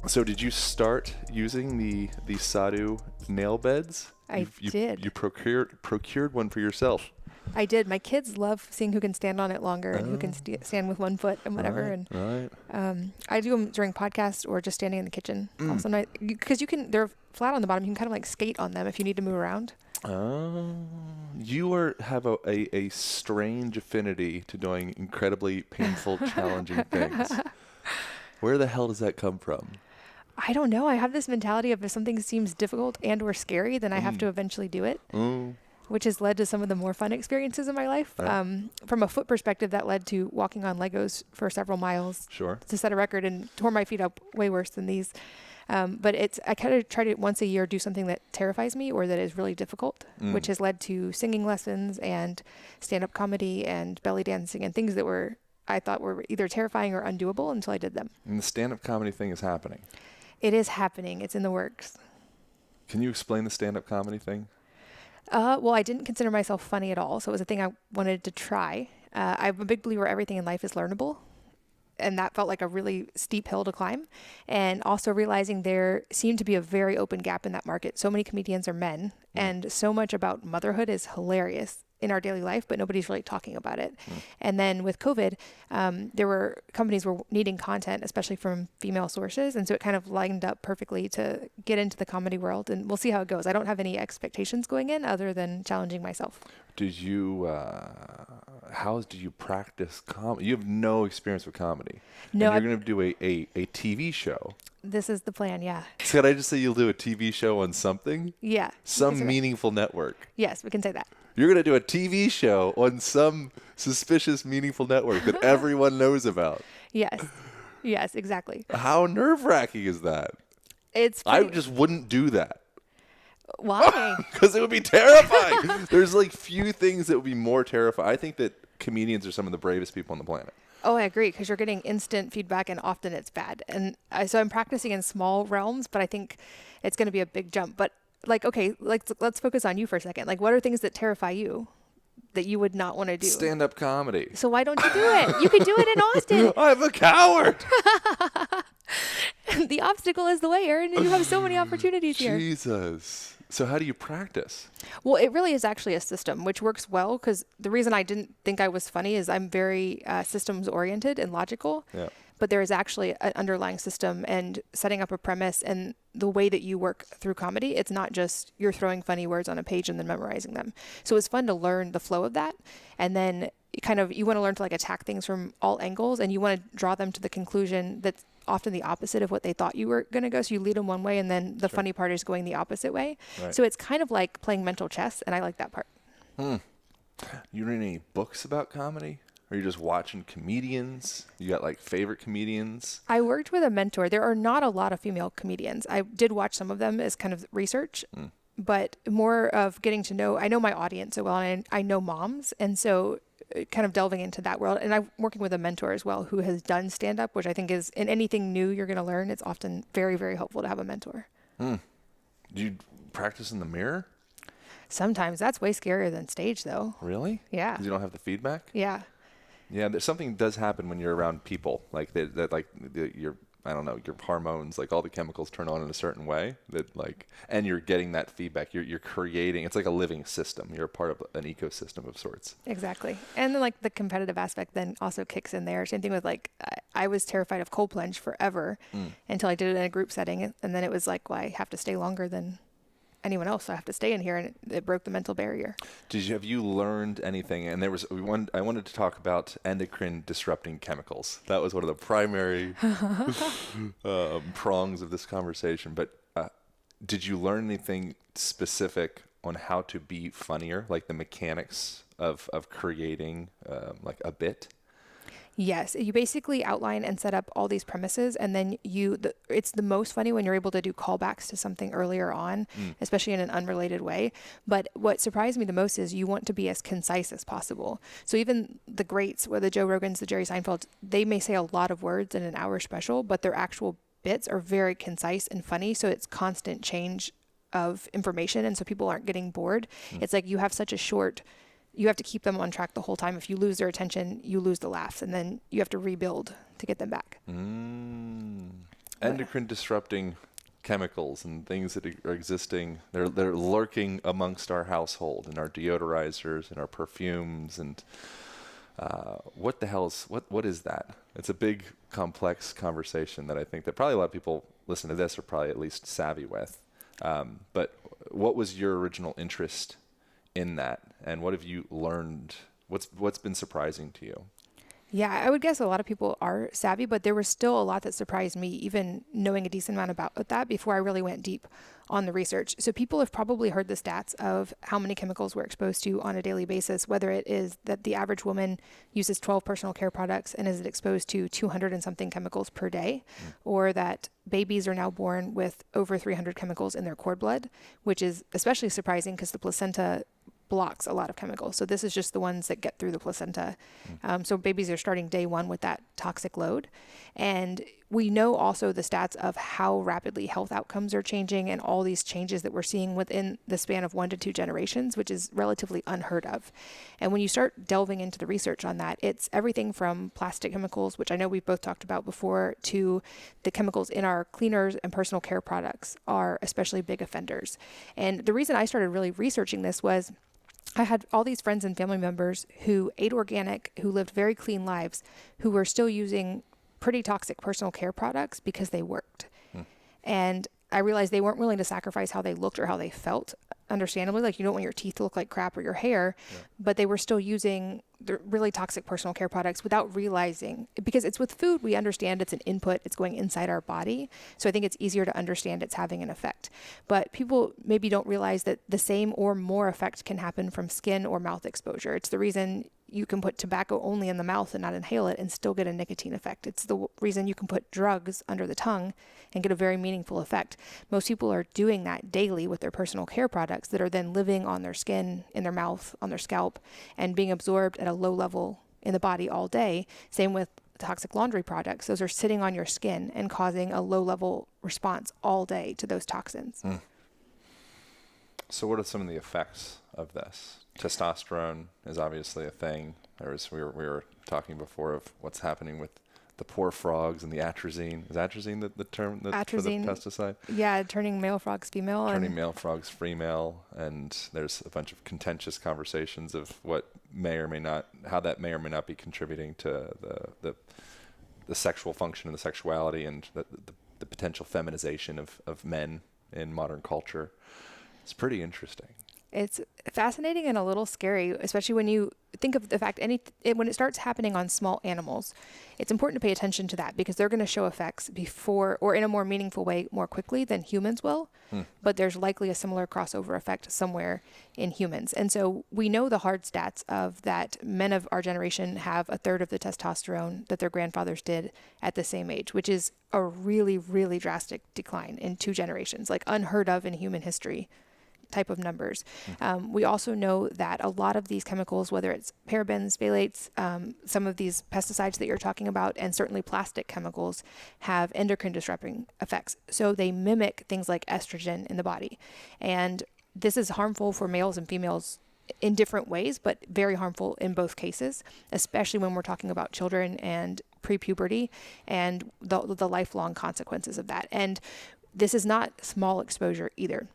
So did you start using the Sadhu nail beds? I did. You procured one for yourself. I did. My kids love seeing who can stand on it longer and who can stand with one foot and whatever. Right. I do them during podcasts or just standing in the kitchen. Also, because they're flat on the bottom. You can kind of like skate on them if you need to move around. Oh, you have a strange affinity to doing incredibly painful, challenging things. Where the hell does that come from? I don't know. I have this mentality of if something seems difficult and or scary, then I have to eventually do it. Which has led to some of the more fun experiences in my life. From a foot perspective, that led to walking on Legos for several miles to set a record and tore my feet up way worse than these. But I kind of try to once a year do something that terrifies me or that is really difficult, which has led to singing lessons and stand-up comedy and belly dancing and things that I thought were either terrifying or undoable until I did them. And the stand-up comedy thing is happening. It is happening. It's in the works. Can you explain the stand-up comedy thing? Well, I didn't consider myself funny at all, so it was a thing I wanted to try. I'm a big believer everything in life is learnable, and that felt like a really steep hill to climb. And also realizing there seemed to be a very open gap in that market. So many comedians are men, and so much about motherhood is hilarious in our daily life, but nobody's really talking about it. And then with COVID, companies were needing content, especially from female sources. And so it kind of lined up perfectly to get into the comedy world, and we'll see how it goes. I don't have any expectations going in other than challenging myself. How did you practice comedy? You have no experience with comedy. No. And you're going to do a TV show. This is the plan, yeah. So can I just say you'll do a TV show on something? Yeah. Some meaningful network. Yes, we can say that. You're going to do a TV show on some suspicious, meaningful network that everyone knows about. Yes. Yes, exactly. How nerve-wracking is that? I just wouldn't do that. Why? Because it would be terrifying. There's like few things that would be more terrifying. I think that comedians are some of the bravest people on the planet. Oh, I agree, because you're getting instant feedback and often it's bad. And so I'm practicing in small realms, but I think it's going to be a big jump. But let's focus on you for a second. Like, what are things that terrify you that you would not want to do? Stand-up comedy. So why don't you do it? You could do it in Austin. I'm a coward. The obstacle is the way, Aaron, and you have so many opportunities here. Jesus. So how do you practice? Well, it really is actually a system, which works well, because the reason I didn't think I was funny is I'm very systems-oriented and logical. Yeah. But there is actually an underlying system and setting up a premise and the way that you work through comedy. It's not just you're throwing funny words on a page and then memorizing them. So it's fun to learn the flow of that. And then you want to learn to attack things from all angles, and you want to draw them to the conclusion that's often the opposite of what they thought you were going to go. So you lead them one way, and then the funny part is going the opposite way. Right. So it's kind of like playing mental chess, and I like that part. You read any books about comedy? Or are you just watching comedians? You got favorite comedians? I worked with a mentor. There are not a lot of female comedians. I did watch some of them as kind of research, but more of getting to know. I know my audience so well, and I know moms, and so kind of delving into that world. And I'm working with a mentor as well who has done stand-up, which I think is in anything new you're going to learn, it's often very, very helpful to have a mentor. Do you practice in the mirror? Sometimes. That's way scarier than stage, though. Really? Yeah. Because you don't have the feedback? Yeah. Yeah, something does happen when you're around people, your hormones, all the chemicals turn on in a certain way and you're getting that feedback. You're creating, it's like a living system. You're a part of an ecosystem of sorts. Exactly. And then the competitive aspect then also kicks in there. Same thing with I was terrified of cold plunge forever until I did it in a group setting. And then it was well, I have to stay longer than anyone else. So I have to stay in here, and it broke the mental barrier. Have you learned anything? And I wanted to talk about endocrine-disrupting chemicals. That was one of the primary prongs of this conversation. But did you learn anything specific on how to be funnier, like the mechanics of creating a bit? Yes, you basically outline and set up all these premises, and then it's the most funny when you're able to do callbacks to something earlier on, especially in an unrelated way. But what surprised me the most is you want to be as concise as possible. So even the greats, whether the Joe Rogans, the Jerry Seinfelds, they may say a lot of words in an hour special, but their actual bits are very concise and funny. So it's constant change of information, and so people aren't getting bored. It's you have such a short. You have to keep them on track the whole time. If you lose their attention, you lose the laughs, and then you have to rebuild to get them back. Endocrine disrupting chemicals and things that are existing, they're lurking amongst our household, in our deodorizers, in our perfumes, and what the hell is what is that? It's a big, complex conversation that I think that probably a lot of people listen to this are probably at least savvy with. But what was your original interest in that, and what have you learned? What's been surprising to you? Yeah, I would guess a lot of people are savvy, but there was still a lot that surprised me, even knowing a decent amount about that before I really went deep on the research. So people have probably heard the stats of how many chemicals we're exposed to on a daily basis, whether it is that the average woman uses 12 personal care products and is exposed to 200 and something chemicals per day, or that babies are now born with over 300 chemicals in their cord blood, which is especially surprising because the placenta blocks a lot of chemicals. So this is just the ones that get through the placenta. So babies are starting day one with that toxic load. And we know also the stats of how rapidly health outcomes are changing and all these changes that we're seeing within the span of 1 to 2 generations, which is relatively unheard of. And when you start delving into the research on that, it's everything from plastic chemicals, which I know we've both talked about before, to the chemicals in our cleaners and personal care products are especially big offenders. And the reason I started really researching this was I had all these friends and family members who ate organic, who lived very clean lives, who were still using pretty toxic personal care products because they worked. And I realized they weren't willing to sacrifice how they looked or how they felt, understandably. Like, you don't want your teeth to look like crap or your hair, but they were still using the really toxic personal care products without realizing, because it's with food, we understand it's an input, it's going inside our body. So I think it's easier to understand it's having an effect. But people maybe don't realize that the same or more effect can happen from skin or mouth exposure. It's the reason you can put tobacco only in the mouth and not inhale it and still get a nicotine effect. It's the reason you can put drugs under the tongue and get a very meaningful effect. Most people are doing that daily with their personal care products that are then living on their skin, in their mouth, on their scalp, and being absorbed at a low level in the body all day. Same with toxic laundry products. Those are sitting on your skin and causing a low level response all day to those toxins. So what are some of the effects of this? Testosterone is obviously a thing. We were talking before of what's happening with the poor frogs and the atrazine. Is atrazine the term for the pesticide? Yeah, turning male frogs female. Turning male frogs female, and there's a bunch of contentious conversations of what may or may not, how that may or may not be contributing to the sexual function and the sexuality and the potential feminization of men in modern culture. It's pretty interesting. It's fascinating and a little scary, especially when you think of the fact when it starts happening on small animals. It's important to pay attention to that because they're going to show effects before or in a more meaningful way more quickly than humans will. But there's likely a similar crossover effect somewhere in humans. And so we know the hard stats of that men of our generation have a third of the testosterone that their grandfathers did at the same age, which is a really, really drastic decline in 2 generations, like unheard of in human history type of numbers. We also know that a lot of these chemicals, whether it's parabens, phthalates, some of these pesticides that you're talking about, and certainly plastic chemicals, have endocrine disrupting effects. So they mimic things like estrogen in the body. And this is harmful for males and females in different ways, but very harmful in both cases, especially when we're talking about children and pre-puberty and the lifelong consequences of that. And this is not small exposure either.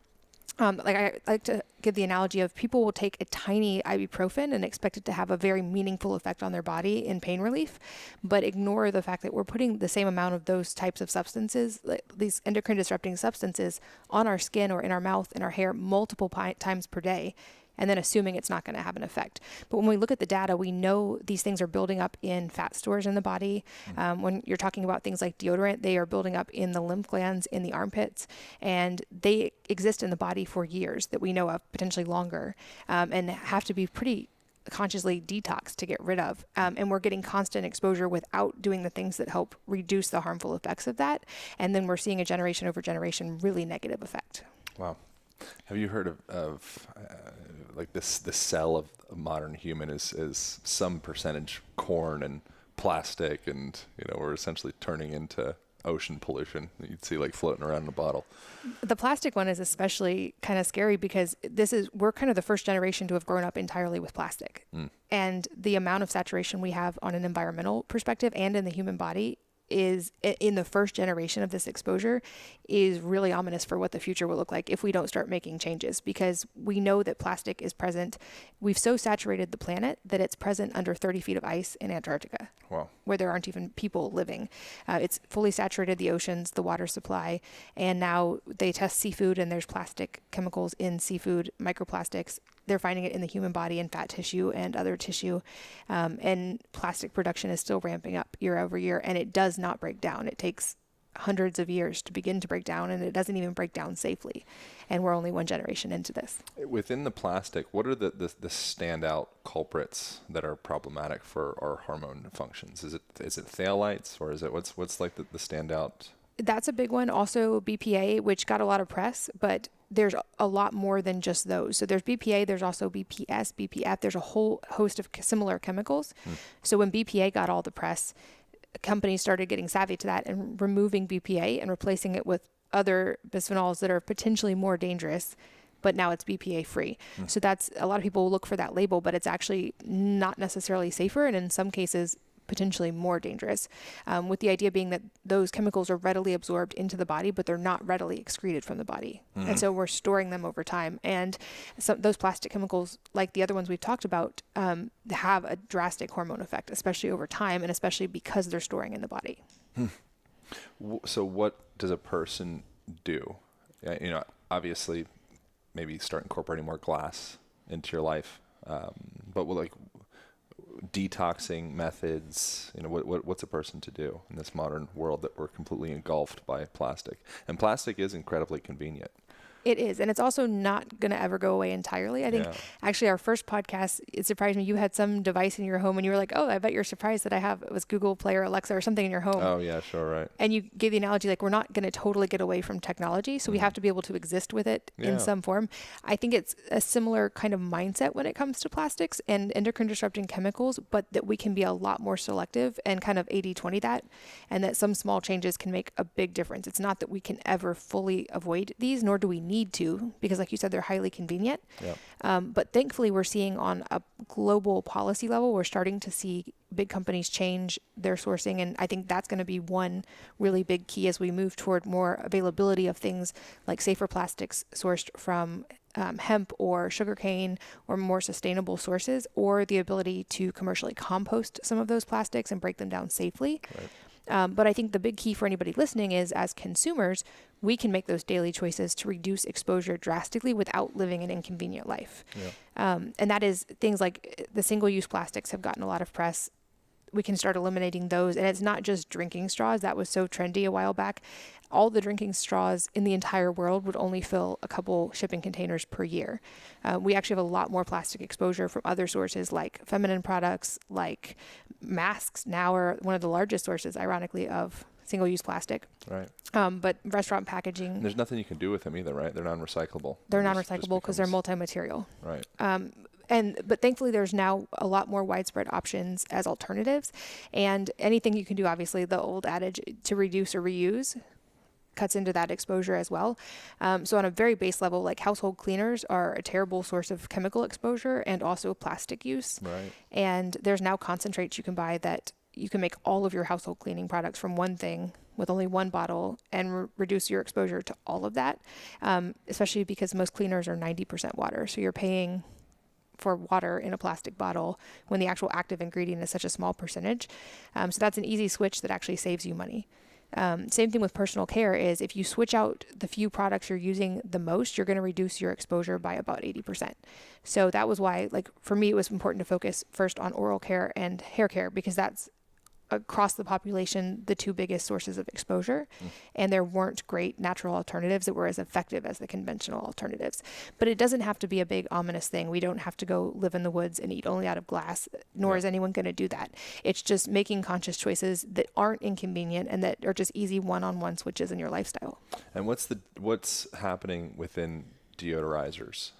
I like to give the analogy of people will take a tiny ibuprofen and expect it to have a very meaningful effect on their body in pain relief, but ignore the fact that we're putting the same amount of those types of substances, like these endocrine disrupting substances, on our skin or in our mouth, in our hair, multiple times per day, and then assuming it's not going to have an effect. But when we look at the data, we know these things are building up in fat stores in the body. When you're talking about things like deodorant, they are building up in the lymph glands, in the armpits, and they exist in the body for years that we know of, potentially longer, and have to be pretty consciously detoxed to get rid of. And we're getting constant exposure without doing the things that help reduce the harmful effects of that. And then we're seeing a generation over generation really negative effect. Wow. Have you heard of like this cell of a modern human is some percentage corn and plastic, and we're essentially turning into ocean pollution that you'd see like floating around in a bottle. The plastic one is especially kind of scary because we're kind of the first generation to have grown up entirely with plastic. And the amount of saturation we have on an environmental perspective and in the human body is in the first generation of this exposure is really ominous for what the future will look like if we don't start making changes, because we know that plastic is present. We've so saturated the planet that it's present under 30 feet of ice in Antarctica. Wow. Where there aren't even people living. It's fully saturated the oceans, the water supply, and now they test seafood and there's plastic chemicals in seafood, microplastics. They're finding it in the human body and fat tissue and other tissue. And plastic production is still ramping up year over year, and it does not break down. It takes hundreds of years to begin to break down, and it doesn't even break down safely. And we're only one generation into this. Within the plastic, what are the standout culprits that are problematic for our hormone functions? Is it phthalates, or is it what's like the standout? That's a big one. Also BPA, which got a lot of press, but there's a lot more than just those. So there's BPA, there's also BPS, BPF. There's a whole host of similar chemicals. So when BPA got all the press, companies started getting savvy to that and removing BPA and replacing it with other bisphenols that are potentially more dangerous, but now it's BPA free. So that's, a lot of people look for that label, but it's actually not necessarily safer, and in some cases potentially more dangerous, with the idea being that those chemicals are readily absorbed into the body, but they're not readily excreted from the body. And so we're storing them over time. And those plastic chemicals, like the other ones we've talked about, have a drastic hormone effect, especially over time, and especially because they're storing in the body. So what does a person do? Obviously, maybe start incorporating more glass into your life, but detoxing methods, what's a person to do in this modern world that we're completely engulfed by plastic? And plastic is incredibly convenient. It is. And it's also not going to ever go away entirely. I think actually our first podcast, it surprised me. You had some device in your home and you were like, oh, I bet you're surprised that I have, it was Google Play or Alexa or something in your home. Oh yeah, sure. Right. And you gave the analogy, like, we're not going to totally get away from technology. So we have to be able to exist with it in some form. I think it's a similar kind of mindset when it comes to plastics and endocrine disrupting chemicals, but that we can be a lot more selective and kind of 80-20 that, and that some small changes can make a big difference. It's not that we can ever fully avoid these, nor do we need to, because like you said, they're highly convenient. But thankfully we're seeing on a global policy level, we're starting to see big companies change their sourcing. And I think that's going to be one really big key as we move toward more availability of things like safer plastics sourced from hemp or sugarcane or more sustainable sources, or the ability to commercially compost some of those plastics and break them down safely. But I think the big key for anybody listening is, as consumers, we can make those daily choices to reduce exposure drastically without living an inconvenient life. And that is things like the single-use plastics have gotten a lot of press. We can start eliminating those. And it's not just drinking straws. That was so trendy a while back. All the drinking straws in the entire world would only fill a couple shipping containers per year. We actually have a lot more plastic exposure from other sources, like feminine products, like masks now are one of the largest sources, ironically, of single-use plastic. Right. But restaurant packaging. And there's nothing you can do with them either, right? They're non-recyclable. They're non-recyclable because they're multi-material. Right. But thankfully there's now a lot more widespread options as alternatives, and anything you can do, obviously the old adage to reduce or reuse cuts into that exposure as well. So on a very base level, like household cleaners are a terrible source of chemical exposure and also plastic use. Right. And there's now concentrates you can buy that you can make all of your household cleaning products from one thing with only one bottle and reduce your exposure to all of that, especially because most cleaners are 90% water. So you're paying for water in a plastic bottle when the actual active ingredient is such a small percentage. So that's an easy switch that actually saves you money. Same thing with personal care is if you switch out the few products you're using the most, you're going to reduce your exposure by about 80%. So that was why, like, for me, it was important to focus first on oral care and hair care, because that's across the population, the two biggest sources of exposure. And there weren't great natural alternatives that were as effective as the conventional alternatives. But it doesn't have to be a big ominous thing. We don't have to go live in the woods and eat only out of glass, nor is anyone going to do that. It's just making conscious choices that aren't inconvenient and that are just easy one-on-one switches in your lifestyle. And what's happening within deodorizers?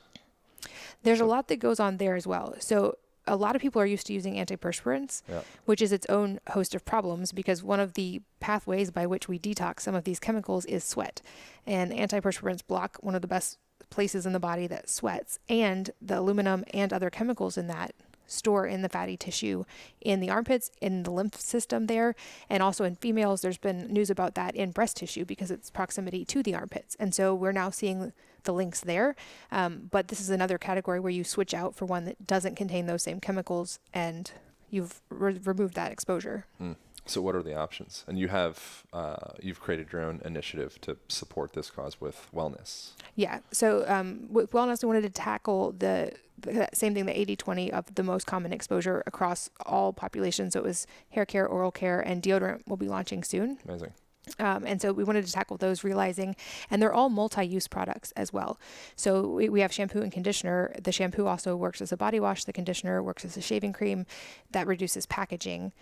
There's a lot that goes on there as well. So a lot of people are used to using antiperspirants, which is its own host of problems, because one of the pathways by which we detox some of these chemicals is sweat. And antiperspirants block one of the best places in the body that sweats, and the aluminum and other chemicals in that store in the fatty tissue in the armpits, in the lymph system there. And also in females, there's been news about that in breast tissue because it's proximity to the armpits. And so we're now seeing the links there. But this is another category where you switch out for one that doesn't contain those same chemicals and you've removed that exposure. So what are the options? And you have, you've created your own initiative to support this cause with wellness. Yeah. So with wellness, we wanted to tackle the same thing, the 80-20 of the most common exposure across all populations. So it was hair care, oral care, and deodorant will be launching soon. Amazing. And so we wanted to tackle those, realizing, and they're all multi-use products as well. So we have shampoo and conditioner. The shampoo also works as a body wash. The conditioner works as a shaving cream that reduces packaging.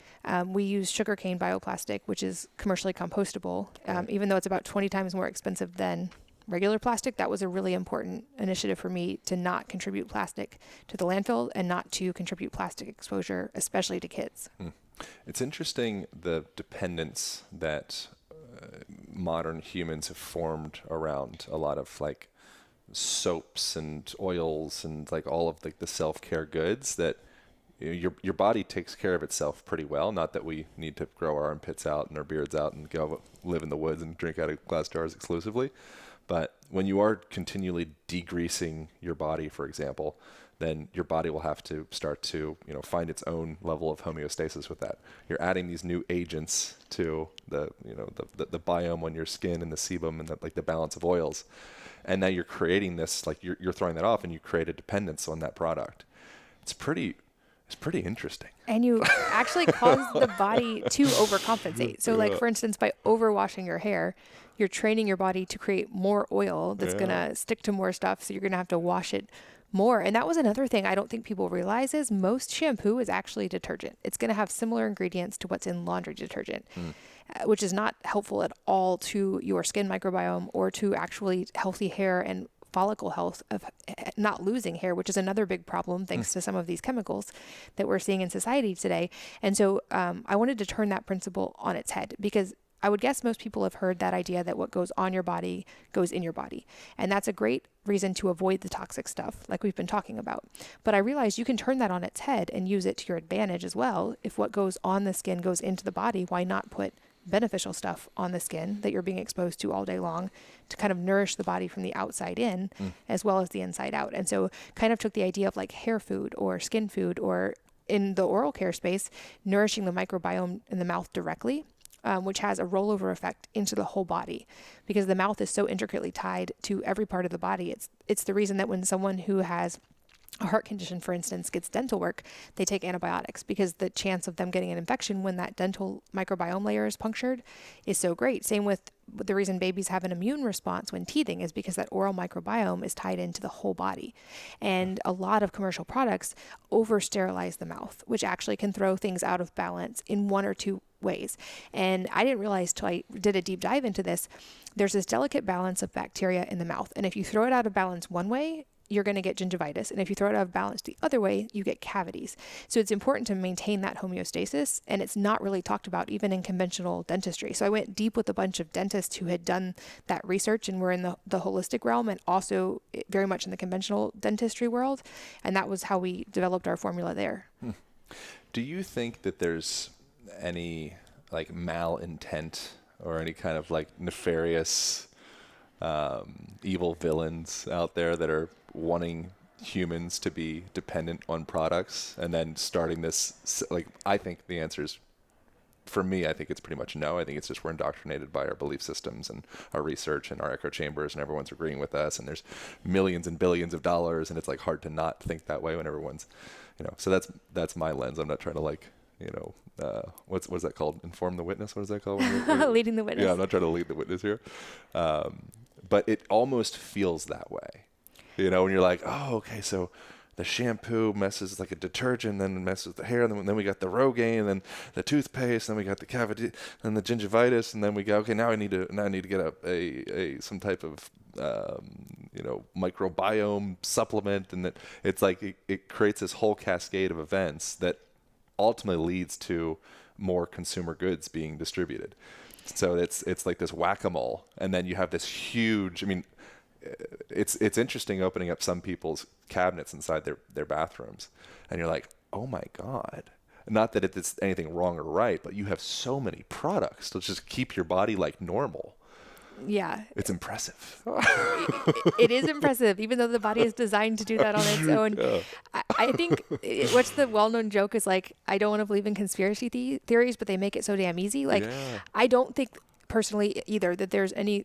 We use sugarcane bioplastic, which is commercially compostable, even though it's about 20 times more expensive than regular plastic. That was a really important initiative for me to not contribute plastic to the landfill and not to contribute plastic exposure, especially to kids. It's interesting the dependence that modern humans have formed around a lot of like soaps and oils and like all of the self-care goods that your body takes care of itself pretty well. Not that we need to grow our armpits out and our beards out and go live in the woods and drink out of glass jars exclusively. But when you are continually degreasing your body, for example, then your body will have to start to, find its own level of homeostasis with that. You're adding these new agents to the biome on your skin and the sebum and the balance of oils. And now you're creating this, like you're throwing that off and you create a dependence on that product. It's pretty interesting. And you actually cause the body to overcompensate. So like, for instance, by overwashing your hair, you're training your body to create more oil that's going to stick to more stuff. So you're going to have to wash it more. And that was another thing I don't think people realize is most shampoo is actually detergent. It's going to have similar ingredients to what's in laundry detergent, which is not helpful at all to your skin microbiome or to actually healthy hair and follicle health of not losing hair, which is another big problem thanks to some of these chemicals that we're seeing in society today. And so I wanted to turn that principle on its head, because I would guess most people have heard that idea that what goes on your body goes in your body. And that's a great reason to avoid the toxic stuff like we've been talking about. But I realized you can turn that on its head and use it to your advantage as well. If what goes on the skin goes into the body, why not put beneficial stuff on the skin that you're being exposed to all day long to kind of nourish the body from the outside in as well as the inside out. And so kind of took the idea of like hair food or skin food, or in the oral care space, nourishing the microbiome in the mouth directly, which has a rollover effect into the whole body, because the mouth is so intricately tied to every part of the body. It's the reason that when someone who has a heart condition, for instance, gets dental work, they take antibiotics, because the chance of them getting an infection when that dental microbiome layer is punctured is so great. Same with the reason babies have an immune response when teething is because that oral microbiome is tied into the whole body. And a lot of commercial products over sterilize the mouth, which actually can throw things out of balance in one or two ways. And I didn't realize till I did a deep dive into this, there's this delicate balance of bacteria in the mouth. And if you throw it out of balance one way, you're going to get gingivitis. And if you throw it out of balance the other way, you get cavities. So it's important to maintain that homeostasis. And it's not really talked about even in conventional dentistry. So I went deep with a bunch of dentists who had done that research and were in the holistic realm and also very much in the conventional dentistry world. And that was how we developed our formula there. Do you think that there's any like malintent or any kind of like nefarious evil villains out there that are wanting humans to be dependent on products and then starting this? Like, I think the answer is, for me, I think it's pretty much no. I think it's just we're indoctrinated by our belief systems and our research and our echo chambers, and everyone's agreeing with us, and there's millions and billions of dollars, and it's like hard to not think that way when everyone's, so that's my lens. I'm not trying to like, what's that called? Inform the witness? What is that called? Leading the witness. Yeah, I'm not trying to lead the witness here. But it almost feels that way, when you're like, oh, okay, so the shampoo messes like a detergent, then messes with the hair, and then we got the Rogaine, and then the toothpaste, and then we got the cavity, and the gingivitis, and then we go, okay, now I need to get a some type of microbiome supplement, and that it's like it creates this whole cascade of events that ultimately leads to more consumer goods being distributed. So it's like this whack-a-mole, and then you have this huge. I mean, it's interesting opening up some people's cabinets inside their bathrooms, and you're like, oh my God. Not that it's anything wrong or right, but you have so many products to just keep your body like normal. Yeah. It's impressive. It is impressive, even though the body is designed to do that on its own. Yeah. I think what's the well-known joke is like, I don't want to believe in conspiracy theories, but they make it so damn easy. Like, Yeah. I don't think personally either that there's any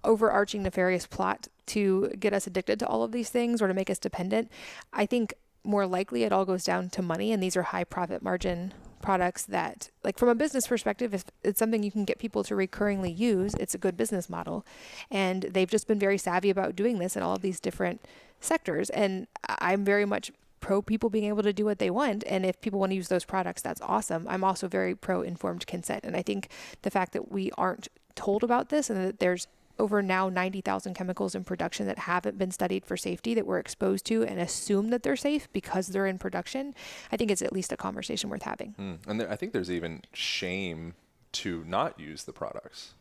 overarching nefarious plot to get us addicted to all of these things or to make us dependent. I think more likely it all goes down to money, and these are high profit margin products that, like, from a business perspective, if it's something you can get people to recurringly use, it's a good business model. And they've just been very savvy about doing this in all of these different sectors. And I'm very much pro people being able to do what they want. And if people want to use those products, that's awesome. I'm also very pro informed consent. And I think the fact that we aren't told about this and that there's over now 90,000 chemicals in production that haven't been studied for safety that we're exposed to and assume that they're safe because they're in production, I think it's at least a conversation worth having. And I think there's even shame to not use the products.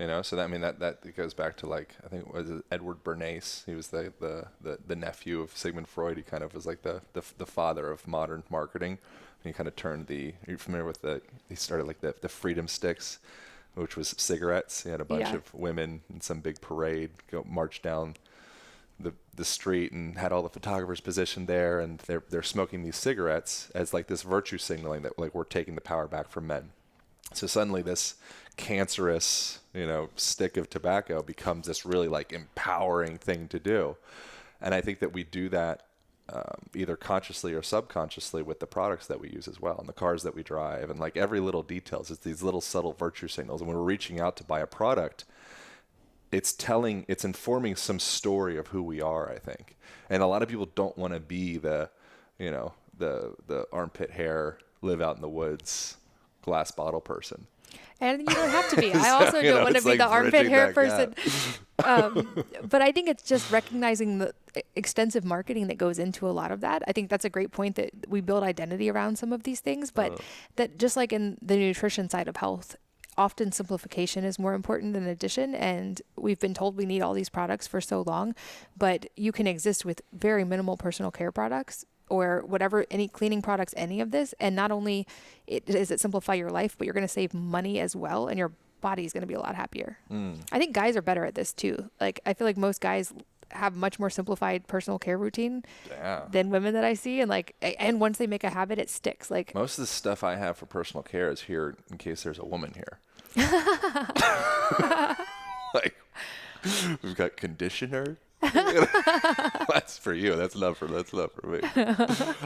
So that, I mean, that it goes back to, like, I think it was Edward Bernays. He was the nephew of Sigmund Freud. He kind of was like the father of modern marketing. And he kind of turned you're familiar with he started like the freedom sticks, which was cigarettes. He had a bunch of women in some big parade go march down the street and had all the photographers positioned there, and they're smoking these cigarettes as like this virtue signaling that, like, we're taking the power back from men. So suddenly this cancerous, stick of tobacco becomes this really, like, empowering thing to do. And I think that we do that either consciously or subconsciously with the products that we use as well, and the cars that we drive, and like every little details. It's these little subtle virtue signals. And when we're reaching out to buy a product, it's informing some story of who we are, I think. And a lot of people don't want to be the armpit hair, live out in the woods, glass bottle person. And you don't have to be. I also don't want to be the armpit hair person. But I think it's just recognizing the extensive marketing that goes into a lot of that. I think that's a great point, that we build identity around some of these things, but that just like in the nutrition side of health, often simplification is more important than addition. And we've been told we need all these products for so long, but you can exist with very minimal personal care products or whatever, any cleaning products, any of this. And not only does it simplify your life, but you're going to save money as well. And your body is going to be a lot happier. I think guys are better at this too. Like, I feel like most guys have much more simplified personal care routine than women that I see. And once they make a habit, it sticks. Like, most of the stuff I have for personal care is here in case there's a woman here. Like, we've got conditioner. That's for you. That's not for me.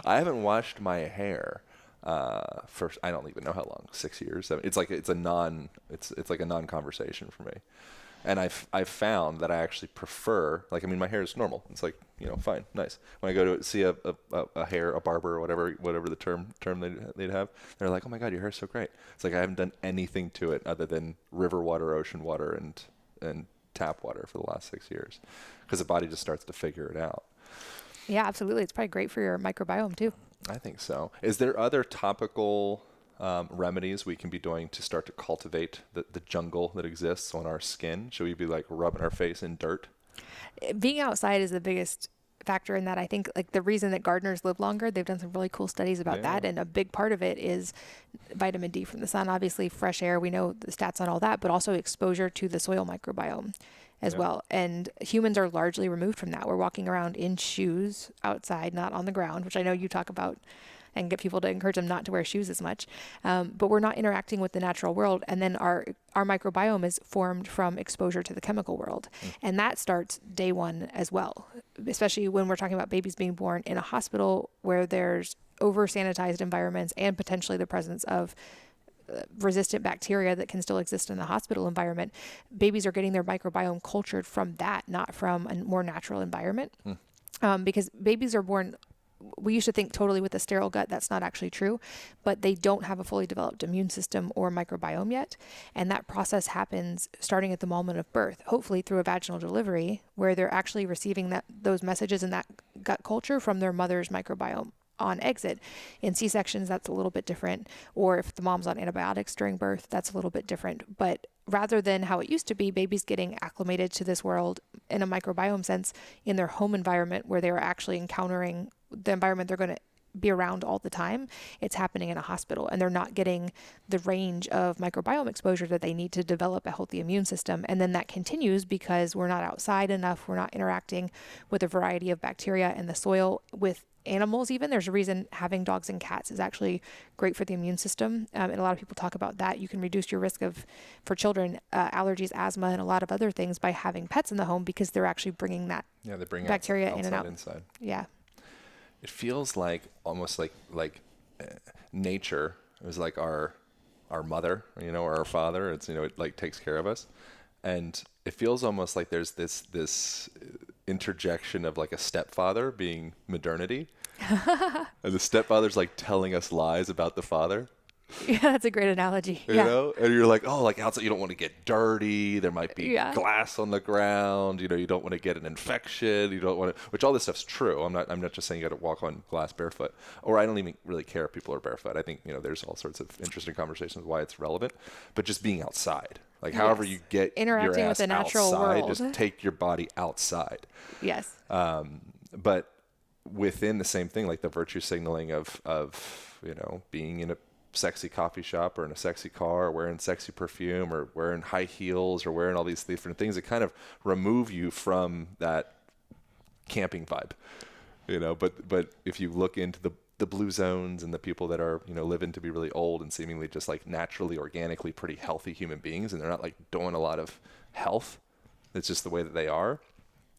I haven't washed my hair for I don't even know how long. 6 years. It's like a non-conversation for me. And I've found that I actually prefer, like, I mean, my hair is normal. It's like, fine, nice. When I go to see a barber or whatever the term they'd have, they're like, oh my God, your hair's so great. It's like I haven't done anything to it other than river water, ocean water, and tap water for the last 6 years, because the body just starts to figure it out. Yeah, absolutely. It's probably great for your microbiome too. I think so. Is there other topical remedies we can be doing to start to cultivate the jungle that exists on our skin? Should we be like rubbing our face in dirt? Being outside is the biggest factor in that. I think, like, the reason that gardeners live longer, they've done some really cool studies about that. And a big part of it is vitamin D from the sun, obviously fresh air. We know the stats on all that, but also exposure to the soil microbiome as well. And humans are largely removed from that. We're walking around in shoes outside, not on the ground, which I know you talk about and get people to encourage them not to wear shoes as much. But we're not interacting with the natural world. And then our microbiome is formed from exposure to the chemical world. And that starts day one as well, especially when we're talking about babies being born in a hospital where there's over-sanitized environments and potentially the presence of resistant bacteria that can still exist in the hospital environment. Babies are getting their microbiome cultured from that, not from a more natural environment. Because babies are born, we used to think totally with a sterile gut. That's not actually true, but they don't have a fully developed immune system or microbiome yet. And that process happens starting at the moment of birth, hopefully through a vaginal delivery, where they're actually receiving those messages in that gut culture from their mother's microbiome on exit. In C-sections, that's a little bit different. Or if the mom's on antibiotics during birth, that's a little bit different. But rather than how it used to be, babies getting acclimated to this world in a microbiome sense in their home environment, where they are actually encountering the environment they're going to be around all the time, it's happening in a hospital, and they're not getting the range of microbiome exposure that they need to develop a healthy immune system. And then that continues because we're not outside enough. We're not interacting with a variety of bacteria in the soil, with animals even. There's a reason having dogs and cats is actually great for the immune system. And a lot of people talk about that. You can reduce your risk of, for children, allergies, asthma, and a lot of other things by having pets in the home, because they're actually bringing that they bring bacteria in and out. Inside. Yeah. It feels like almost like nature is like our mother, or our father. It's, it like takes care of us. And it feels almost like there's this interjection of like a stepfather being modernity. And the stepfather's like telling us lies about the father. Yeah, that's a great analogy. You know? And you're like, oh, like outside, you don't want to get dirty. There might be glass on the ground. You don't want to get an infection. You don't want to, which all this stuff's true. I'm not just saying you got to walk on glass barefoot, or I don't even really care if people are barefoot. I think, there's all sorts of interesting conversations why it's relevant, but just being outside, like however you get interacting your ass with the natural outside, world. just take your body outside. Yes. But within the same thing, like the virtue signaling of, being in a sexy coffee shop or in a sexy car, or wearing sexy perfume, or wearing high heels, or wearing all these different things that kind of remove you from that camping vibe, but if you look into the blue zones and the people that are, living to be really old and seemingly just like naturally, organically pretty healthy human beings, and they're not like doing a lot of health, it's just the way that they are.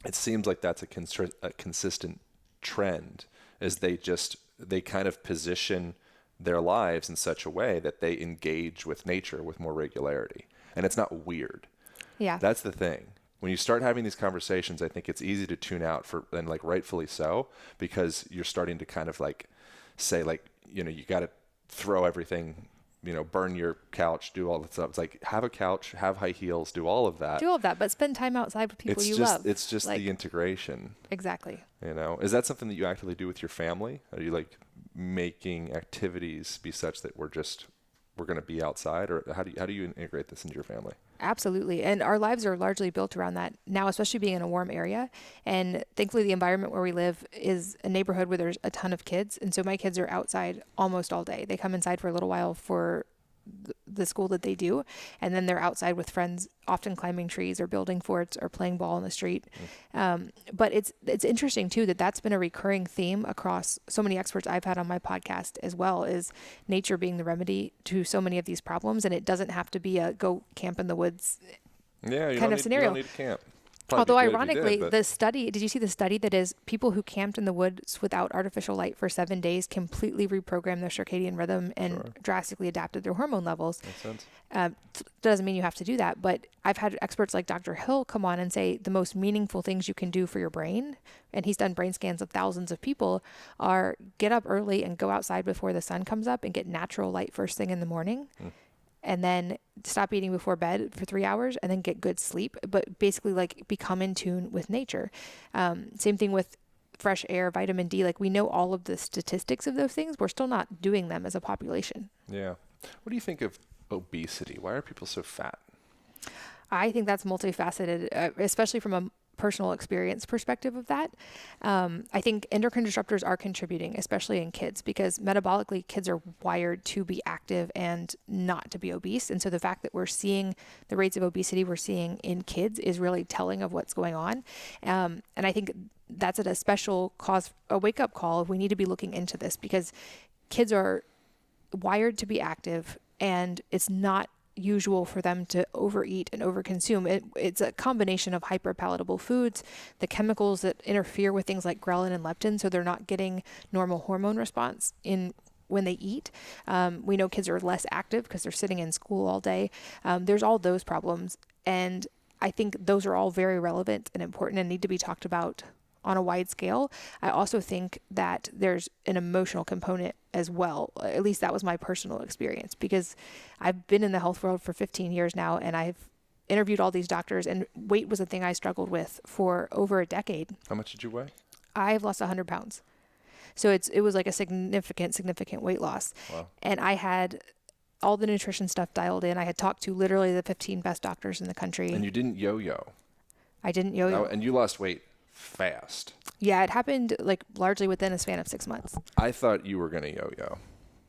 It seems like that's a consistent trend, is they kind of position their lives in such a way that they engage with nature with more regularity. And it's not weird. Yeah. That's the thing. When you start having these conversations, I think it's easy to tune out, and like rightfully so, because you're starting to kind of like say like, you got to throw everything, burn your couch, do all that stuff. It's like, have a couch, have high heels, do all of that. But spend time outside with people you love. It's just like, the integration. Exactly. Is that something that you actively do with your family? Are you like making activities be such that we're going to be outside, or how do you integrate this into your family? Absolutely. And our lives are largely built around that now, especially being in a warm area. And thankfully the environment where we live is a neighborhood where there's a ton of kids. And so my kids are outside almost all day. They come inside for a little while for the school that they do, and then they're outside with friends, often climbing trees or building forts or playing ball in the street. But it's interesting too that that's been a recurring theme across so many experts I've had on my podcast as well, is nature being the remedy to so many of these problems. And it doesn't have to be a go camp in the woods kind of scenario. You don't need to camp. Although ironically, did you see the study that is people who camped in the woods without artificial light for 7 days completely reprogrammed their circadian rhythm and drastically adapted their hormone levels? Makes sense. Doesn't mean you have to do that, but I've had experts like Dr. Hill come on and say the most meaningful things you can do for your brain, and he's done brain scans of thousands of people, are get up early and go outside before the sun comes up and get natural light first thing in the morning. And then stop eating before bed for 3 hours and then get good sleep, but basically like become in tune with nature. Same thing with fresh air, vitamin D. Like we know all of the statistics of those things. We're still not doing them as a population. Yeah. What do you think of obesity? Why are people so fat? I think that's multifaceted, especially from a personal experience perspective of that. I think endocrine disruptors are contributing, especially in kids, because metabolically kids are wired to be active and not to be obese. And so the fact that we're seeing the rates of obesity we're seeing in kids is really telling of what's going on. And I think that's a special cause, a wake-up call. We need to be looking into this because kids are wired to be active, and it's not usual for them to overeat and overconsume. It's a combination of hyperpalatable foods, the chemicals that interfere with things like ghrelin and leptin, so they're not getting normal hormone response when they eat. We know kids are less active because they're sitting in school all day. There's all those problems, and I think those are all very relevant and important and need to be talked about on a wide scale. I also think that there's an emotional component as well. At least that was my personal experience, because I've been in the health world for 15 years now, and I've interviewed all these doctors, and weight was a thing I struggled with for over a decade. How much did you weigh? I've lost 100 pounds. So it was like a significant weight loss. Wow. And I had all the nutrition stuff dialed in. I had talked to literally the 15 best doctors in the country. And you didn't yo-yo. I didn't yo-yo. And you lost weight fast. Yeah, it happened like largely within a span of 6 months. I thought you were going to yo-yo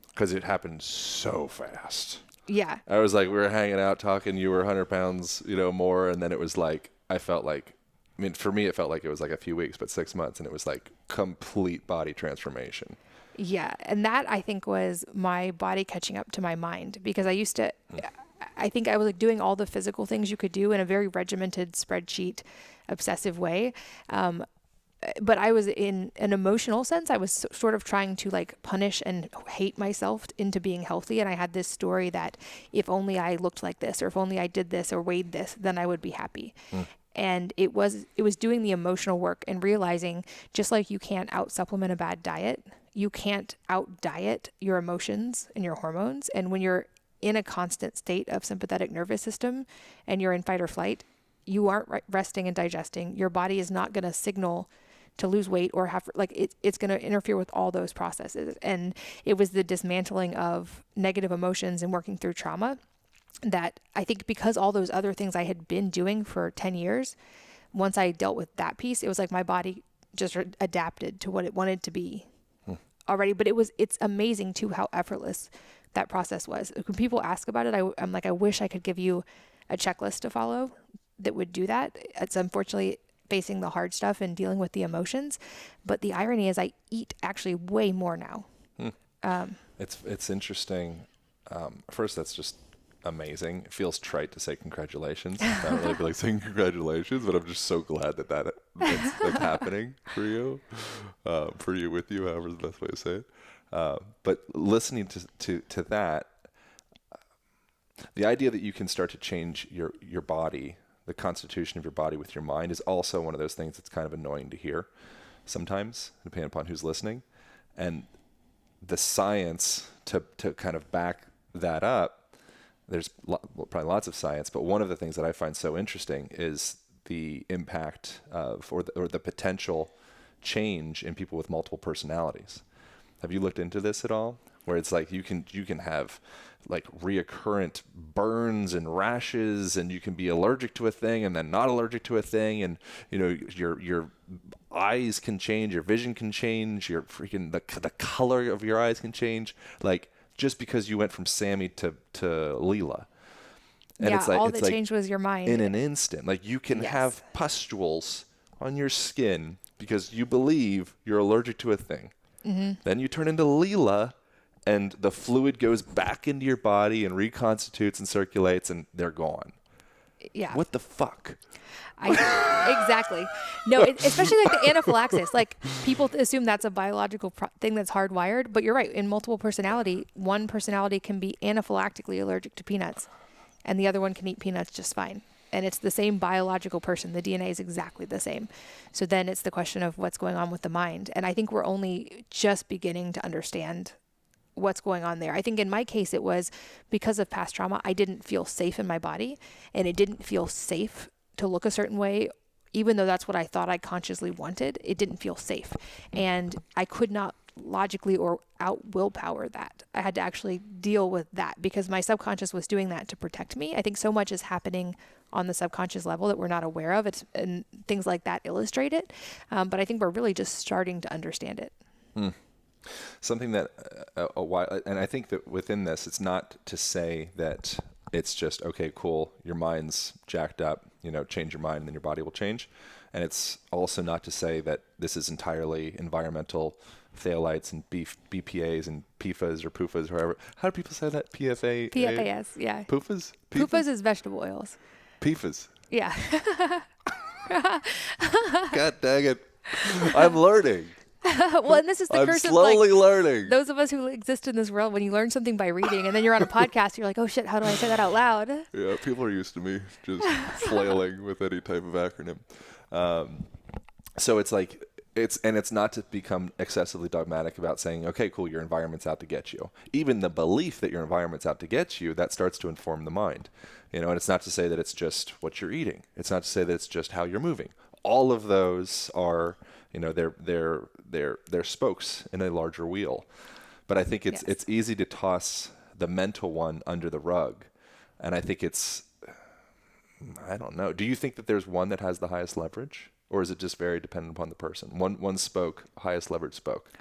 because it happened so fast. Yeah. I was like, we were hanging out talking, you were 100 pounds, more. And then it was like, for me, it felt like it was like a few weeks, but 6 months. And it was like complete body transformation. Yeah. And that I think was my body catching up to my mind, because I think I was like doing all the physical things you could do in a very regimented spreadsheet, obsessive way. But I was in an emotional sense, I was sort of trying to like punish and hate myself into being healthy. And I had this story that if only I looked like this, or if only I did this or weighed this, then I would be happy. And it was doing the emotional work and realizing, just like you can't out supplement a bad diet, you can't out diet your emotions and your hormones. And when you're in a constant state of sympathetic nervous system and you're in fight or flight, you aren't resting and digesting. Your body is not going to signal to lose weight or have, like, it's going to interfere with all those processes. And it was the dismantling of negative emotions and working through trauma that I think, because all those other things I had been doing for 10 years, once I dealt with that piece, it was like my body just adapted to what it wanted to be already. But it's amazing too how effortless that process was. When people ask about it, I'm like, I wish I could give you a checklist to follow that would do that. It's unfortunately facing the hard stuff and dealing with the emotions. But the irony is I eat actually way more now. It's interesting. First, that's just amazing. It feels trite to say congratulations. I don't really feel like saying congratulations, but I'm just so glad that's happening for you, with you, however the best way to say it. But listening to that, the idea that you can start to change your body, the constitution of your body with your mind, is also one of those things that's kind of annoying to hear sometimes, depending upon who's listening. And the science to kind of back that up, there's probably lots of science, but one of the things that I find so interesting is the impact of, or the potential change in people with multiple personalities. Have you looked into this at all? Where it's like you can have like reoccurrent burns and rashes, and you can be allergic to a thing and then not allergic to a thing, and your eyes can change, your vision can change, your freaking the color of your eyes can change, like just because you went from Sammy to Leela. And yeah, it's like, all that changed was your mind. In an instant. Like you can have pustules on your skin because you believe you're allergic to a thing. Mm-hmm. Then you turn into Leela, and the fluid goes back into your body and reconstitutes and circulates, and they're gone. Yeah. What the fuck? Exactly. No, especially like the anaphylaxis. Like people assume that's a biological thing that's hardwired, but you're right. In multiple personality, one personality can be anaphylactically allergic to peanuts, and the other one can eat peanuts just fine. And it's the same biological person. The DNA is exactly the same. So then it's the question of what's going on with the mind. And I think we're only just beginning to understand what's going on there. I think in my case, it was because of past trauma. I didn't feel safe in my body, and it didn't feel safe to look a certain way, even though that's what I thought I consciously wanted. It didn't feel safe. And I could not logically or out willpower that. I had to actually deal with that because my subconscious was doing that to protect me. I think so much is happening on the subconscious level that we're not aware of. And things like that illustrate it. But I think we're really just starting to understand it. Something that a while, and I think that within this, it's not to say that it's just, okay, cool, your mind's jacked up, change your mind and then your body will change. And it's also not to say that this is entirely environmental phthalates and BPAs and PFAS or PUFAs or however. How do people say that? PFA? PFAS, yeah. PUFAs? PUFAs is vegetable oils. PFAS. Yeah. God dang it. I'm learning. Well, and this is the curse of slowly learning. Those of us who exist in this world, when you learn something by reading and then you're on a podcast, you're like, oh shit, how do I say that out loud? Yeah, people are used to me just flailing with any type of acronym. So it's like, it's not to become excessively dogmatic about saying, okay, cool, your environment's out to get you. Even the belief that your environment's out to get you, that starts to inform the mind. And it's not to say that it's just what you're eating. It's not to say that it's just how you're moving. All of those are, they're spokes in a larger wheel. But I think it's easy to toss the mental one under the rug. And I think I don't know. Do you think that there's one that has the highest leverage? or is it just very dependent upon the person? One spoke, highest leverage spoke.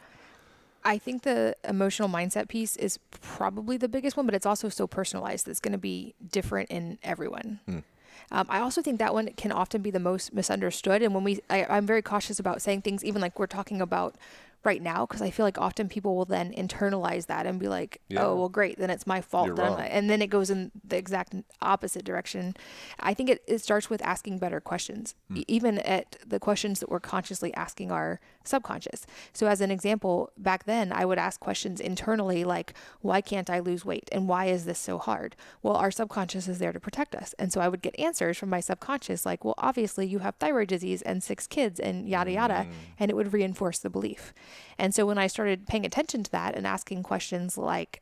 I think the emotional mindset piece is probably the biggest one, but it's also so personalized that it's going to be different in everyone. I also think that one can often be the most misunderstood. And when I'm very cautious about saying things, even like we're talking about right now, because I feel like often people will then internalize that and be like, oh, well, great, then it's my fault. You're wrong. And then it goes in the exact opposite direction. I think it starts with asking better questions, even at the questions that we're consciously asking our subconscious. So as an example, back then I would ask questions internally like, why can't I lose weight? And why is this so hard? Well, our subconscious is there to protect us. And so I would get answers from my subconscious like, well, obviously you have thyroid disease and 6 kids and yada, yada. And it would reinforce the belief. And so when I started paying attention to that and asking questions like,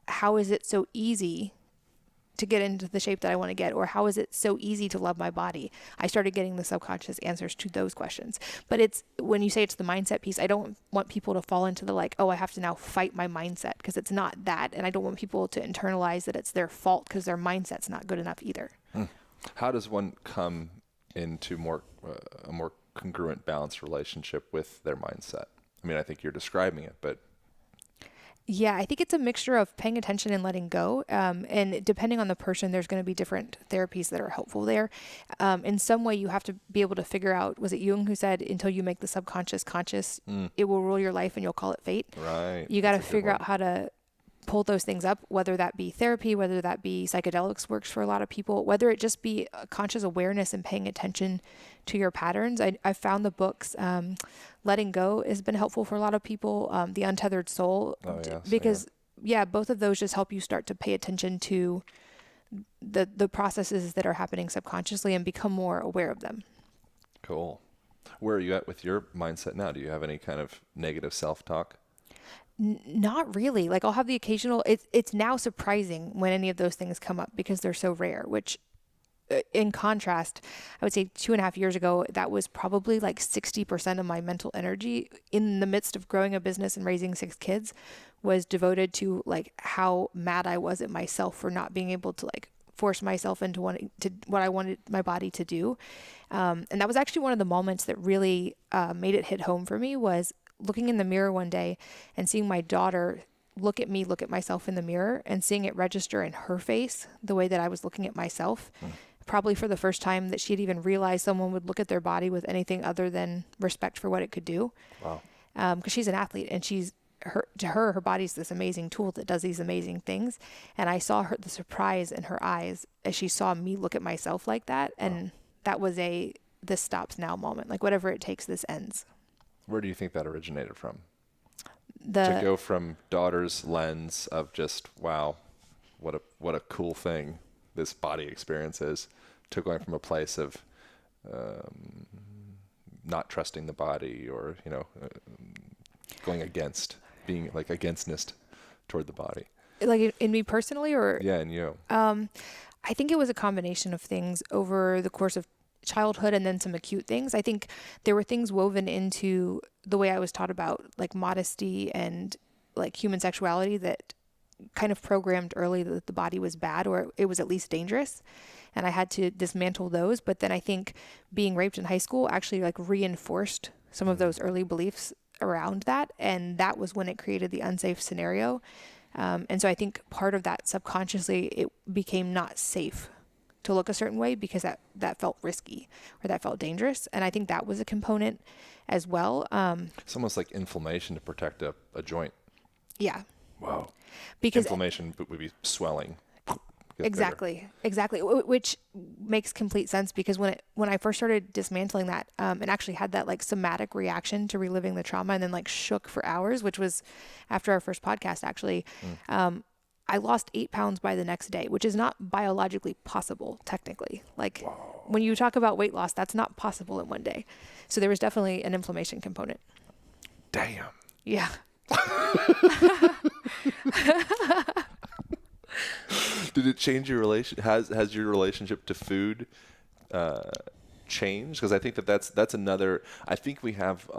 how is it so easy to get into the shape that I want to get? Or how is it so easy to love my body? I started getting the subconscious answers to those questions. But it's when you say it's the mindset piece, I don't want people to fall into the like, oh, I have to now fight my mindset, because it's not that. And I don't want people to internalize that it's their fault because their mindset's not good enough either. How does one come into a more congruent, balanced relationship with their mindset? I mean, I think you're describing it, but yeah, I think it's a mixture of paying attention and letting go. And depending on the person, there's going to be different therapies that are helpful there. In some way, you have to be able to figure out, was it Jung who said, until you make the subconscious conscious, it will rule your life and you'll call it fate. Right. You got to figure out how to pull those things up, whether that be therapy, whether that be psychedelics works for a lot of people, whether it just be a conscious awareness and paying attention to your patterns. I found the books, Letting Go has been helpful for a lot of people. The Untethered Soul, because both of those just help you start to pay attention to the processes that are happening subconsciously and become more aware of them. Cool. Where are you at with your mindset now? Do you have any kind of negative self-talk? Not really. Like I'll have the occasional, it's now surprising when any of those things come up because they're so rare, which in contrast, I would say 2.5 years ago, that was probably like 60% of my mental energy in the midst of growing a business and raising 6 kids was devoted to like how mad I was at myself for not being able to like force myself into wanting to what I wanted my body to do. And that was actually one of the moments that really made it hit home for me, was looking in the mirror one day and seeing my daughter look at me, look at myself in the mirror, and seeing it register in her face the way that I was looking at myself. Probably for the first time that she'd even realized someone would look at their body with anything other than respect for what it could do. Wow. Because she's an athlete and her body's this amazing tool that does these amazing things. And I saw the surprise in her eyes as she saw me look at myself like that. And that was this stops now moment. Like whatever it takes, this ends. Where do you think that originated from? To go from daughter's lens of just, wow, what a cool thing this body experience is, to going from a place of not trusting the body, or going against, being like againstness toward the body. Like in me personally, or in you. I think it was a combination of things over the course of childhood and then some acute things. I think there were things woven into the way I was taught about like modesty and like human sexuality that kind of programmed early that the body was bad, or it was at least dangerous. And I had to dismantle those. But then I think being raped in high school actually like reinforced some of those early beliefs around that. And that was when it created the unsafe scenario. And so I think part of that subconsciously, it became not safe to look a certain way because that felt risky or that felt dangerous. And I think that was a component as well. It's almost like inflammation to protect a joint. Yeah. Wow. Because inflammation would be swelling. Exactly. Which makes complete sense, because when I first started dismantling that, and actually had that like somatic reaction to reliving the trauma and then like shook for hours, which was after our first podcast, actually, I lost 8 pounds by the next day, which is not biologically possible, technically. Like when you talk about weight loss, that's not possible in one day. So there was definitely an inflammation component. Damn. Yeah. Did it change your relation? Has your relationship to food changed? Because I think that's another. I think we have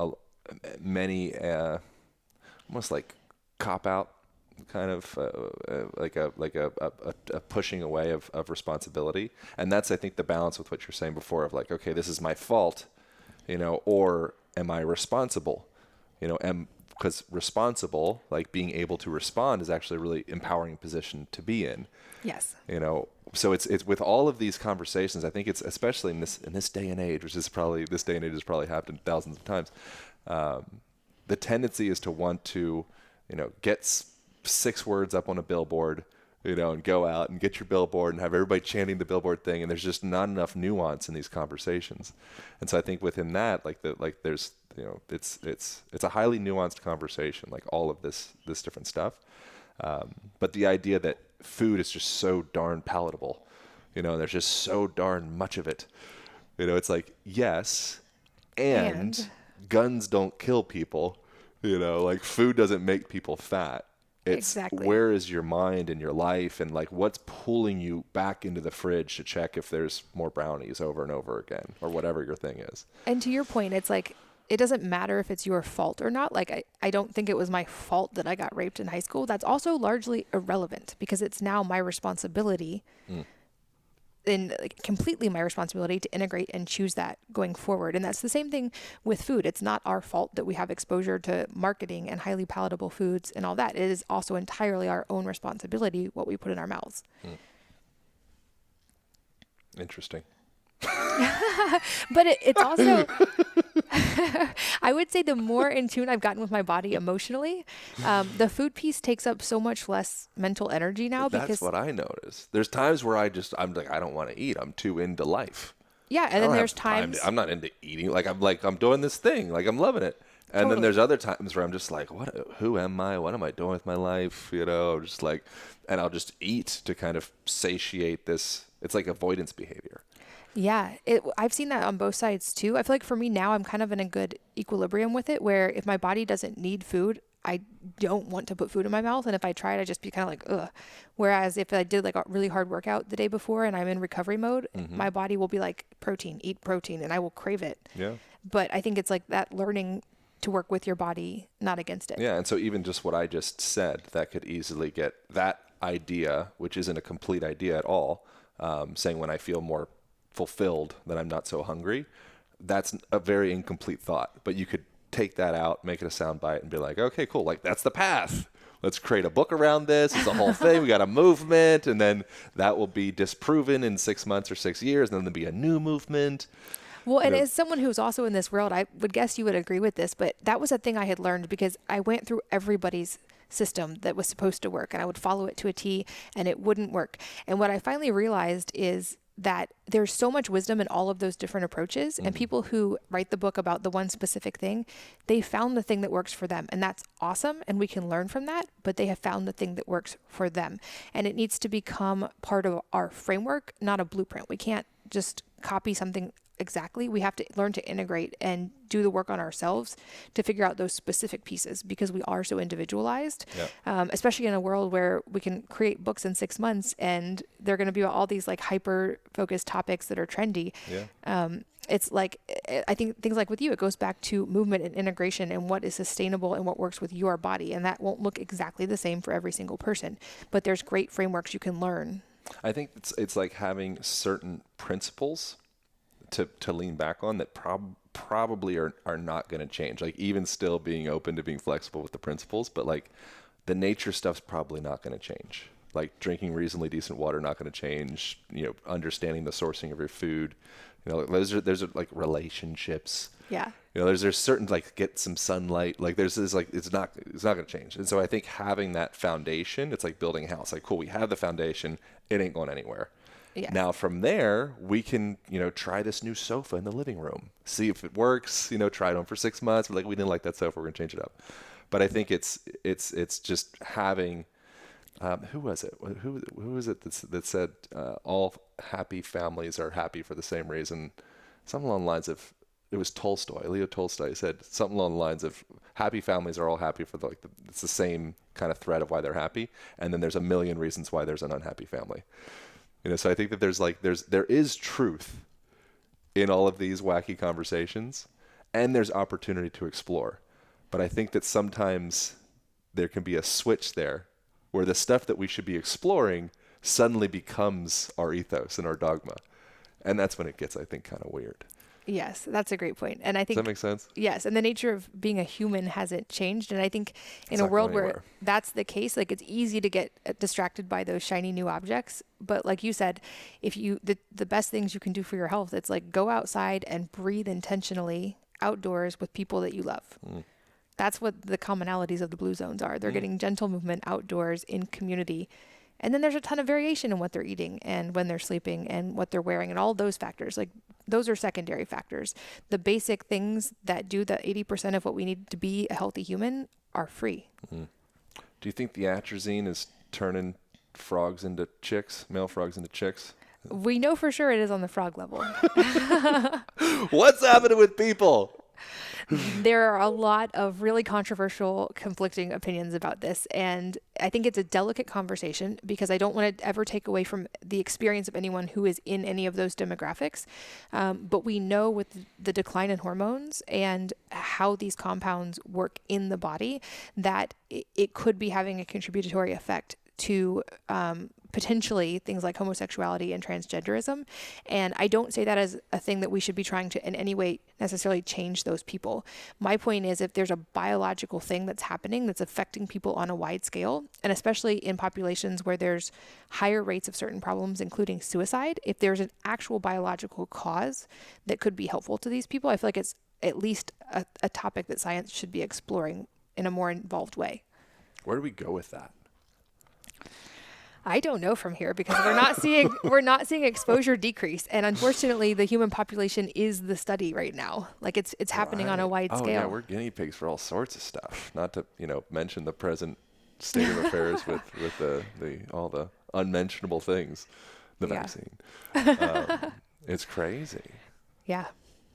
many almost like cop out kind of like a pushing away of responsibility, and that's I think the balance with what you're saying before of like, okay, this is my fault. or am I responsible? Because responsible, like being able to respond, is actually a really empowering position to be in. Yes. So it's with all of these conversations, I think it's especially in this day and age, which is probably, this day and age has probably happened thousands of times. The tendency is to want to, get 6 words up on a billboard, and go out and get your billboard and have everybody chanting the billboard thing. And there's just not enough nuance in these conversations. And so I think within that, there's, it's a highly nuanced conversation, like all of this different stuff. But the idea that food is just so darn palatable, there's just so darn much of it, it's like, yes, and guns don't kill people, like food doesn't make people fat. It's exactly. Where is your mind in your life, and like what's pulling you back into the fridge to check if there's more brownies over and over again, or whatever your thing is. And to your point, it's like, it doesn't matter if it's your fault or not. Like, I don't think it was my fault that I got raped in high school. That's also largely irrelevant, because it's now my responsibility, and completely my responsibility, to integrate and choose that going forward. And that's the same thing with food. It's not our fault that we have exposure to marketing and highly palatable foods and all that. It is also entirely our own responsibility what we put in our mouths. Interesting. But it's also, I would say the more in tune I've gotten with my body emotionally, the food piece takes up so much less mental energy now. That's what I notice. There's times where I'm like, I don't want to eat. I'm too into life. Yeah. And then there's times I'm not into eating. I'm doing this thing. Like, I'm loving it. And Totally. then there's other times where I'm just like, who am I? What am I doing with my life? Just like, and I'll just eat to kind of satiate this. It's like avoidance behavior. Yeah, I've seen that on both sides too. I feel like for me now, I'm kind of in a good equilibrium with it, where if my body doesn't need food, I don't want to put food in my mouth. And if I try it, I just be kind of like, ugh. Whereas if I did like a really hard workout the day before and I'm in recovery mode, my body will be like, eat protein, and I will crave it. Yeah. But I think it's like that learning to work with your body, not against it. Yeah. And so even just what I just said, that could easily get that idea, which isn't a complete idea at all, saying when I feel more fulfilled, that I'm not so hungry, that's a very incomplete thought. But you could take that out, make it a sound bite, and be like, okay, cool, like that's the path. Let's create a book around this. It's a whole thing. We got a movement, and then that will be disproven in 6 months or 6 years, and then there'll be a new movement. Well, and as someone who's also in this world, I would guess you would agree with this, but that was a thing I had learned, because I went through everybody's system that was supposed to work, and I would follow it to a T, and it wouldn't work. And what I finally realized is that there's so much wisdom in all of those different approaches, and people who write the book about the one specific thing, they found the thing that works for them, and that's awesome, and we can learn from that, but they have found the thing that works for them, and it needs to become part of our framework, not a blueprint. We can't just copy something exactly. We have to learn to integrate and do the work on ourselves to figure out those specific pieces, because we are so individualized, especially in a world where we can create books in 6 months and they're going to be all these like hyper focused topics that are trendy. It's like, I think things like with you, it goes back to movement and integration and what is sustainable and what works with your body. And that won't look exactly the same for every single person, but there's great frameworks you can learn. I think it's like having certain principles to lean back on that probably are not going to change. Like, even still being open to being flexible with the principles, but like the nature stuff's probably not going to change. Like drinking reasonably decent water, not going to change. Understanding the sourcing of your food. Those are like relationships. Yeah. There's certain, like, get some sunlight. Like there's this, like, it's not going to change. And so I think having that foundation, it's like building a house. Like, cool, we have the foundation. It ain't going anywhere. Yeah. Now from there, we can, try this new sofa in the living room, see if it works, try it on for 6 months. We're like, we didn't like that sofa, we're going to change it up. But I think it's just having, who was it? Who was it that said, all happy families are happy for the same reason? Something along the lines of, it was Tolstoy, Leo Tolstoy said something along the lines of, happy families are all happy for it's the same kind of thread of why they're happy. And then there's a million reasons why there's an unhappy family. So I think that there is truth in all of these wacky conversations, and there's opportunity to explore. But I think that sometimes there can be a switch there where the stuff that we should be exploring suddenly becomes our ethos and our dogma. And that's when it gets, I think, kind of weird. Yes, that's a great point. And I Does think, that make sense? yes, and the nature of being a human hasn't changed. And I think in It's a not world going where anywhere. that's the case, like it's easy to get distracted by those shiny new objects. But like you said, if you, the best things you can do for your health, it's like go outside and breathe intentionally outdoors with people that you love. Mm. That's what the commonalities of the blue zones are. They're Mm. getting gentle movement outdoors in community. And then there's a ton of variation in what they're eating and when they're sleeping and what they're wearing and all those factors. Like those are secondary factors. The basic things that do the 80% of what we need to be a healthy human are free. Mm. Do you think the atrazine is turning frogs into chicks, male frogs into chicks? We know for sure it is on the frog level. What's happening with people? There are a lot of really controversial, conflicting opinions about this. And I think it's a delicate conversation because I don't want to ever take away from the experience of anyone who is in any of those demographics. But we know with the decline in hormones and how these compounds work in the body that it could be having a contributory effect to potentially things like homosexuality and transgenderism. And I don't say that as a thing that we should be trying to in any way necessarily change those people. My point is if there's a biological thing that's happening that's affecting people on a wide scale, and especially in populations where there's higher rates of certain problems, including suicide, if there's an actual biological cause that could be helpful to these people, I feel like it's at least a topic that science should be exploring in a more involved way. Where do we go with that? I don't know from here because we're not seeing exposure decrease, and unfortunately, the human population is the study right now. Like it's happening on a wide scale. Oh yeah, we're guinea pigs for all sorts of stuff. Not to mention the present state of affairs with the all the unmentionable things, the vaccine. It's crazy. Yeah.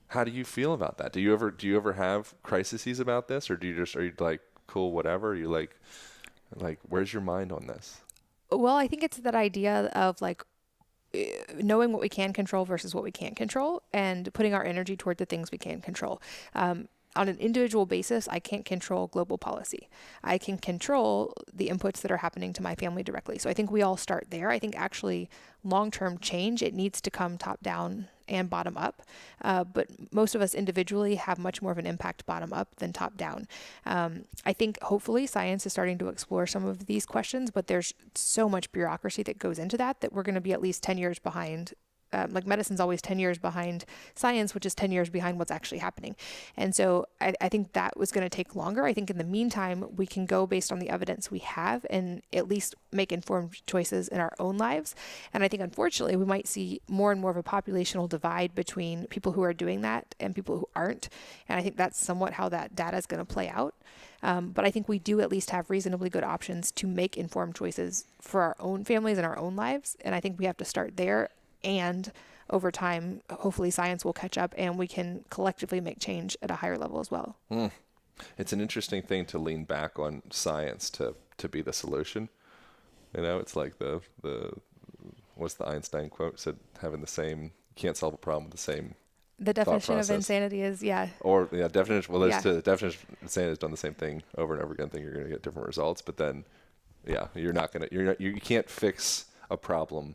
How do you feel about that? Do you ever have crises about this, or are you like cool whatever? Are you like where's your mind on this? Well, I think it's that idea of like knowing what we can control versus what we can't control and putting our energy toward the things we can control. On an individual basis, I can't control global policy. I can control the inputs that are happening to my family directly. So I think we all start there. I think actually long-term change, it needs to come top down and bottom up. But most of us individually have much more of an impact bottom up than top down. I think hopefully science is starting to explore some of these questions, but there's so much bureaucracy that goes into that we're going to be at least 10 years behind. Like medicine's always 10 years behind science, which is 10 years behind what's actually happening. And so I think that was going to take longer. I think in the meantime, we can go based on the evidence we have and at least make informed choices in our own lives. And I think unfortunately, we might see more and more of a populational divide between people who are doing that and people who aren't. And I think that's somewhat how that data is going to play out. But I think we do at least have reasonably good options to make informed choices for our own families and our own lives. And I think we have to start there. And over time, hopefully science will catch up and we can collectively make change at a higher level as well. It's an interesting thing to lean back on science to be the solution. It's like the what's the Einstein quote said, having the same, can't solve a problem with the same The definition process. of insanity is, definition. Well, Yeah. the definition of insanity is done the same thing over and over again. Think you're going to get different results, but then, you can't fix a problem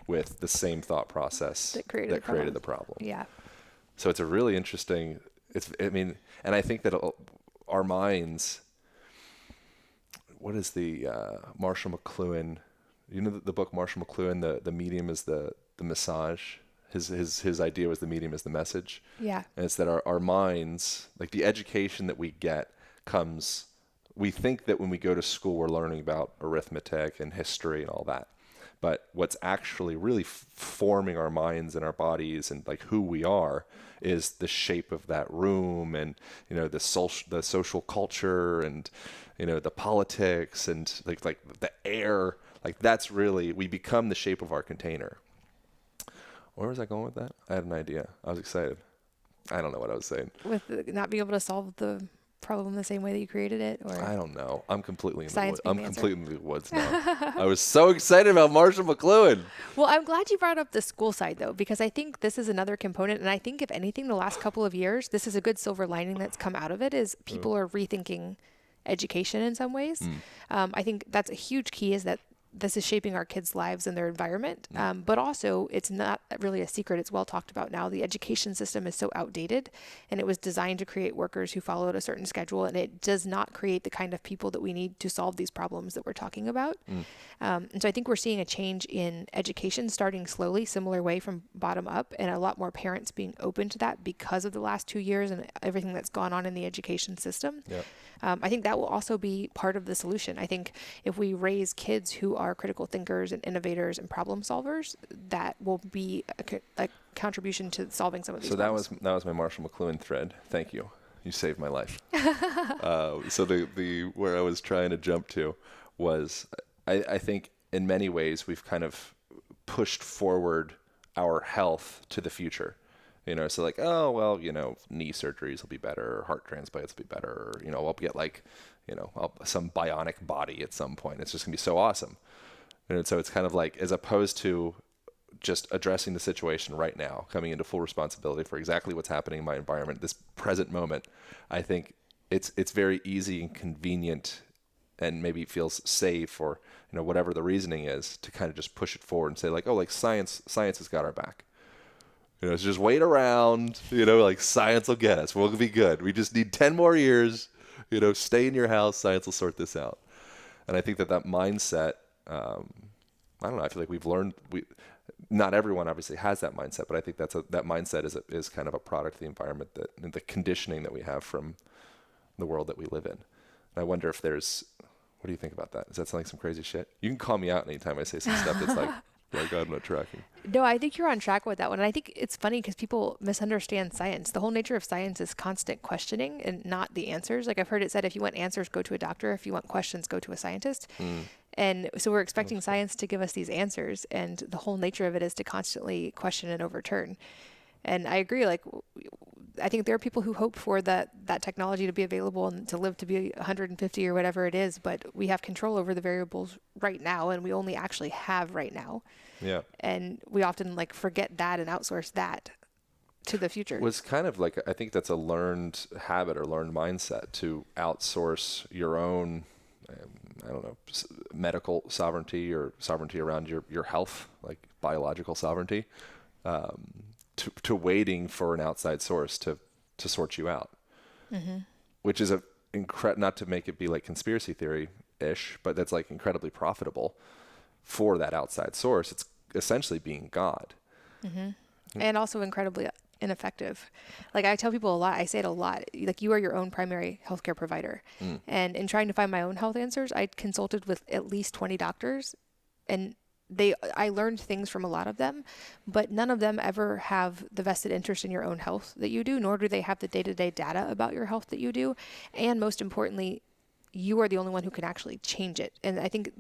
with the same thought process that created the problem. Yeah. So it's a really interesting, and I think that our minds, what is the Marshall McLuhan, the book Marshall McLuhan, the medium is the massage. His idea was the medium is the message. Yeah. And it's that our minds, like the education that we get we think that when we go to school, we're learning about arithmetic and history and all that. But what's actually really forming our minds and our bodies and like who we are is the shape of that room and, the social culture and, the politics and like the air, like that's really, we become the shape of our container. Where was I going with that? I had an idea. I was excited. I don't know what I was saying. With not being able to solve the problem the same way that you created it, or I don't know. I'm completely in Science the being woods. the I'm completely in the woods now. I was so excited about Marshall McLuhan. Well, I'm glad you brought up the school side though, because I think this is another component. And I think if anything, the last couple of years, this is a good silver lining that's come out of it is people are rethinking education in some ways. I think that's a huge key is that this is shaping our kids' lives and their environment. But also, it's not really a secret. It's well talked about now. The education system is so outdated, and it was designed to create workers who followed a certain schedule, and it does not create the kind of people that we need to solve these problems that we're talking about. And so I think we're seeing a change in education starting slowly, similar way from bottom up, and a lot more parents being open to that because of the last 2 years and everything that's gone on in the education system. Yep. I think that will also be part of the solution. I think if we raise kids who are critical thinkers and innovators and problem solvers, that will be a contribution to solving some of these problems. So that was my Marshall McLuhan thread. Thank you. You saved my life. So the where I was trying to jump to was, I think in many ways we've kind of pushed forward our health to the future. So like, oh, well, knee surgeries will be better, or heart transplants will be better, or, I'll get like, some bionic body at some point. It's just gonna be so awesome. And so it's kind of like, as opposed to just addressing the situation right now, coming into full responsibility for exactly what's happening in my environment, this present moment, I think it's very easy and convenient, and maybe feels safe, or, whatever the reasoning is, to kind of just push it forward and say like, oh, like science has got our back. So just wait around, like science will get us. We'll be good. We just need 10 more years, stay in your house. Science will sort this out. And I think that mindset, I don't know, I feel like we've learned, not everyone obviously has that mindset, but I think that mindset is kind of a product of the environment, and the conditioning that we have from the world that we live in. And I wonder if what do you think about that? Does that sound like some crazy shit? You can call me out anytime I say some stuff that's like, my God, I'm not tracking. No, I think you're on track with that one. And I think it's funny because people misunderstand science. The whole nature of science is constant questioning and not the answers. Like I've heard it said, if you want answers, go to a doctor. If you want questions, go to a scientist. And so we're expecting science to give us these answers. And the whole nature of it is to constantly question and overturn. And I agree. Like, I think there are people who hope for that technology to be available and to live to be 150 or whatever it is, but we have control over the variables right now, and we only actually have right now. Yeah. And we often like forget that and outsource that to the future. It was kind of like, I think that's a learned habit or learned mindset, to outsource your own, I don't know, medical sovereignty or sovereignty around your health, like biological sovereignty, to waiting for an outside source to sort you out, which is not to make it be like conspiracy theory-ish, but that's like incredibly profitable for that outside source. It's essentially being God. And also incredibly ineffective. Like I tell people a lot, I say it a lot, like you are your own primary healthcare provider. And in trying to find my own health answers, I consulted with at least 20 doctors, and I learned things from a lot of them, but none of them ever have the vested interest in your own health that you do, nor do they have the day-to-day data about your health that you do. And most importantly, you are the only one who can actually change it. And I think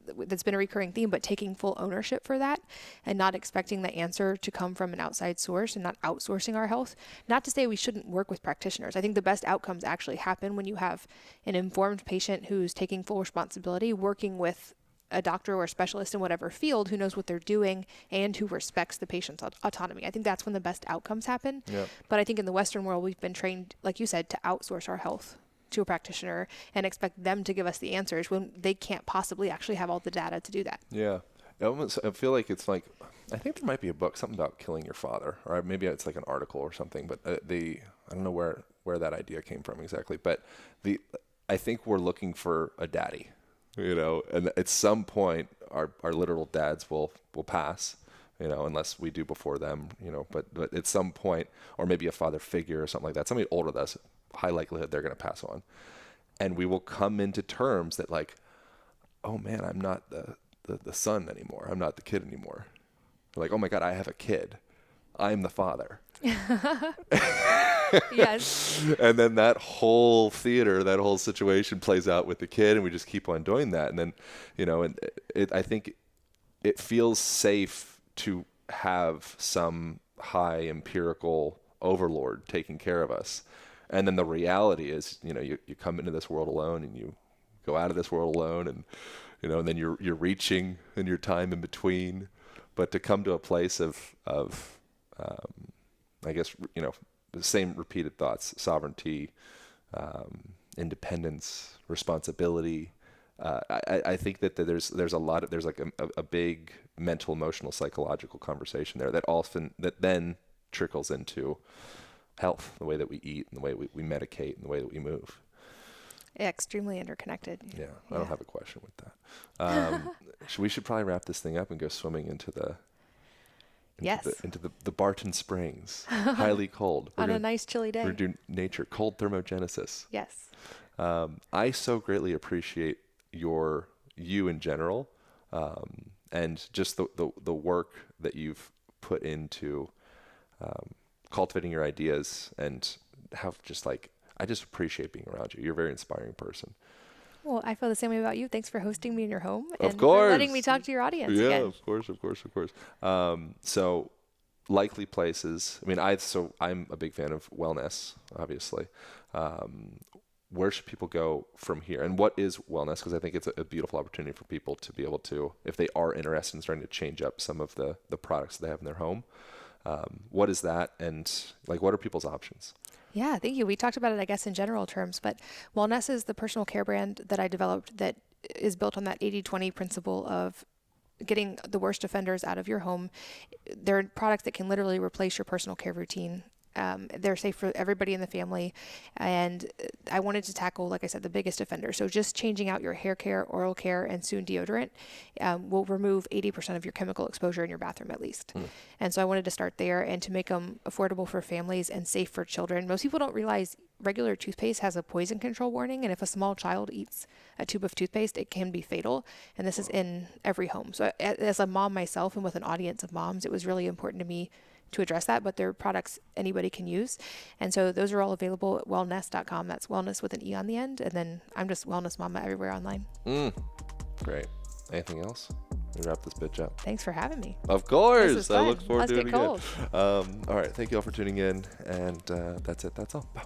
that's been a recurring theme, but taking full ownership for that and not expecting the answer to come from an outside source and not outsourcing our health. Not to say we shouldn't work with practitioners. I think the best outcomes actually happen when you have an informed patient who's taking full responsibility, working with a doctor or a specialist in whatever field who knows what they're doing and who respects the patient's autonomy. I think that's when the best outcomes happen. Yep. But I think in the Western world, we've been trained, like you said, to outsource our health to a practitioner and expect them to give us the answers when they can't possibly actually have all the data to do that. Yeah. I feel like it's like, I think there might be a book, something about killing your father, or maybe it's like an article or something, but I don't know where that idea came from exactly, but I think we're looking for a daddy. And at some point our literal dads will pass, unless we do before them, but at some point, or maybe a father figure or something like that, somebody older than us, high likelihood they're going to pass on. And we will come into terms that like, oh man, I'm not the son anymore. I'm not the kid anymore. Like, oh my God, I have a kid. I'm the father. Yes. And then that whole theater, that whole situation plays out with the kid, and we just keep on doing that. And then, I think it feels safe to have some high empirical overlord taking care of us. And then the reality is, you come into this world alone and you go out of this world alone, and, and then you're reaching in your time in between. But to come to a place of I guess, the same repeated thoughts: sovereignty, independence, responsibility, I think that there's a lot of, there's like a big mental, emotional, psychological conversation there that then trickles into health, the way that we eat and the way we medicate and the way that we move. Yeah, extremely interconnected. Yeah, I don't have a question with that. We should probably wrap this thing up and go swimming into the Barton Springs, highly cold. On a nice chilly day. We're doing nature, cold thermogenesis. Yes. I so greatly appreciate you in general, and just the work that you've put into cultivating your ideas, and how I just appreciate being around you. You're a very inspiring person. Well, I feel the same way about you. Thanks for hosting me in your home and for letting me talk to your audience yeah, again. Of course. So likely places. I mean, I'm a big fan of wellness, obviously. Where should people go from here? And what is wellness? Because I think it's a beautiful opportunity for people to be able to, if they are interested in starting to change up some of the products that they have in their home. What is that? And what are people's options? Yeah, thank you. We talked about it, I guess, in general terms, but Wellness is the personal care brand that I developed that is built on that 80-20 principle of getting the worst offenders out of your home. They're products that can literally replace your personal care routine. They're safe for everybody in the family. And I wanted to tackle, like I said, the biggest offender. So just changing out your hair care, oral care, and soon deodorant will remove 80% of your chemical exposure in your bathroom at least. And so I wanted to start there and to make them affordable for families and safe for children. Most people don't realize regular toothpaste has a poison control warning. And if a small child eats a tube of toothpaste, it can be fatal. And this is in every home. So as a mom myself and with an audience of moms, it was really important to me to address that, but they're products anybody can use. And so those are all available at wellness.com. That's wellness with an E on the end. And then I'm just Wellness Mama everywhere online. Great. Anything else? Let me wrap this bitch up. Thanks for having me. Of course. I look forward to it again. Cold. All right. Thank you all for tuning in. And that's it. That's all. Bye.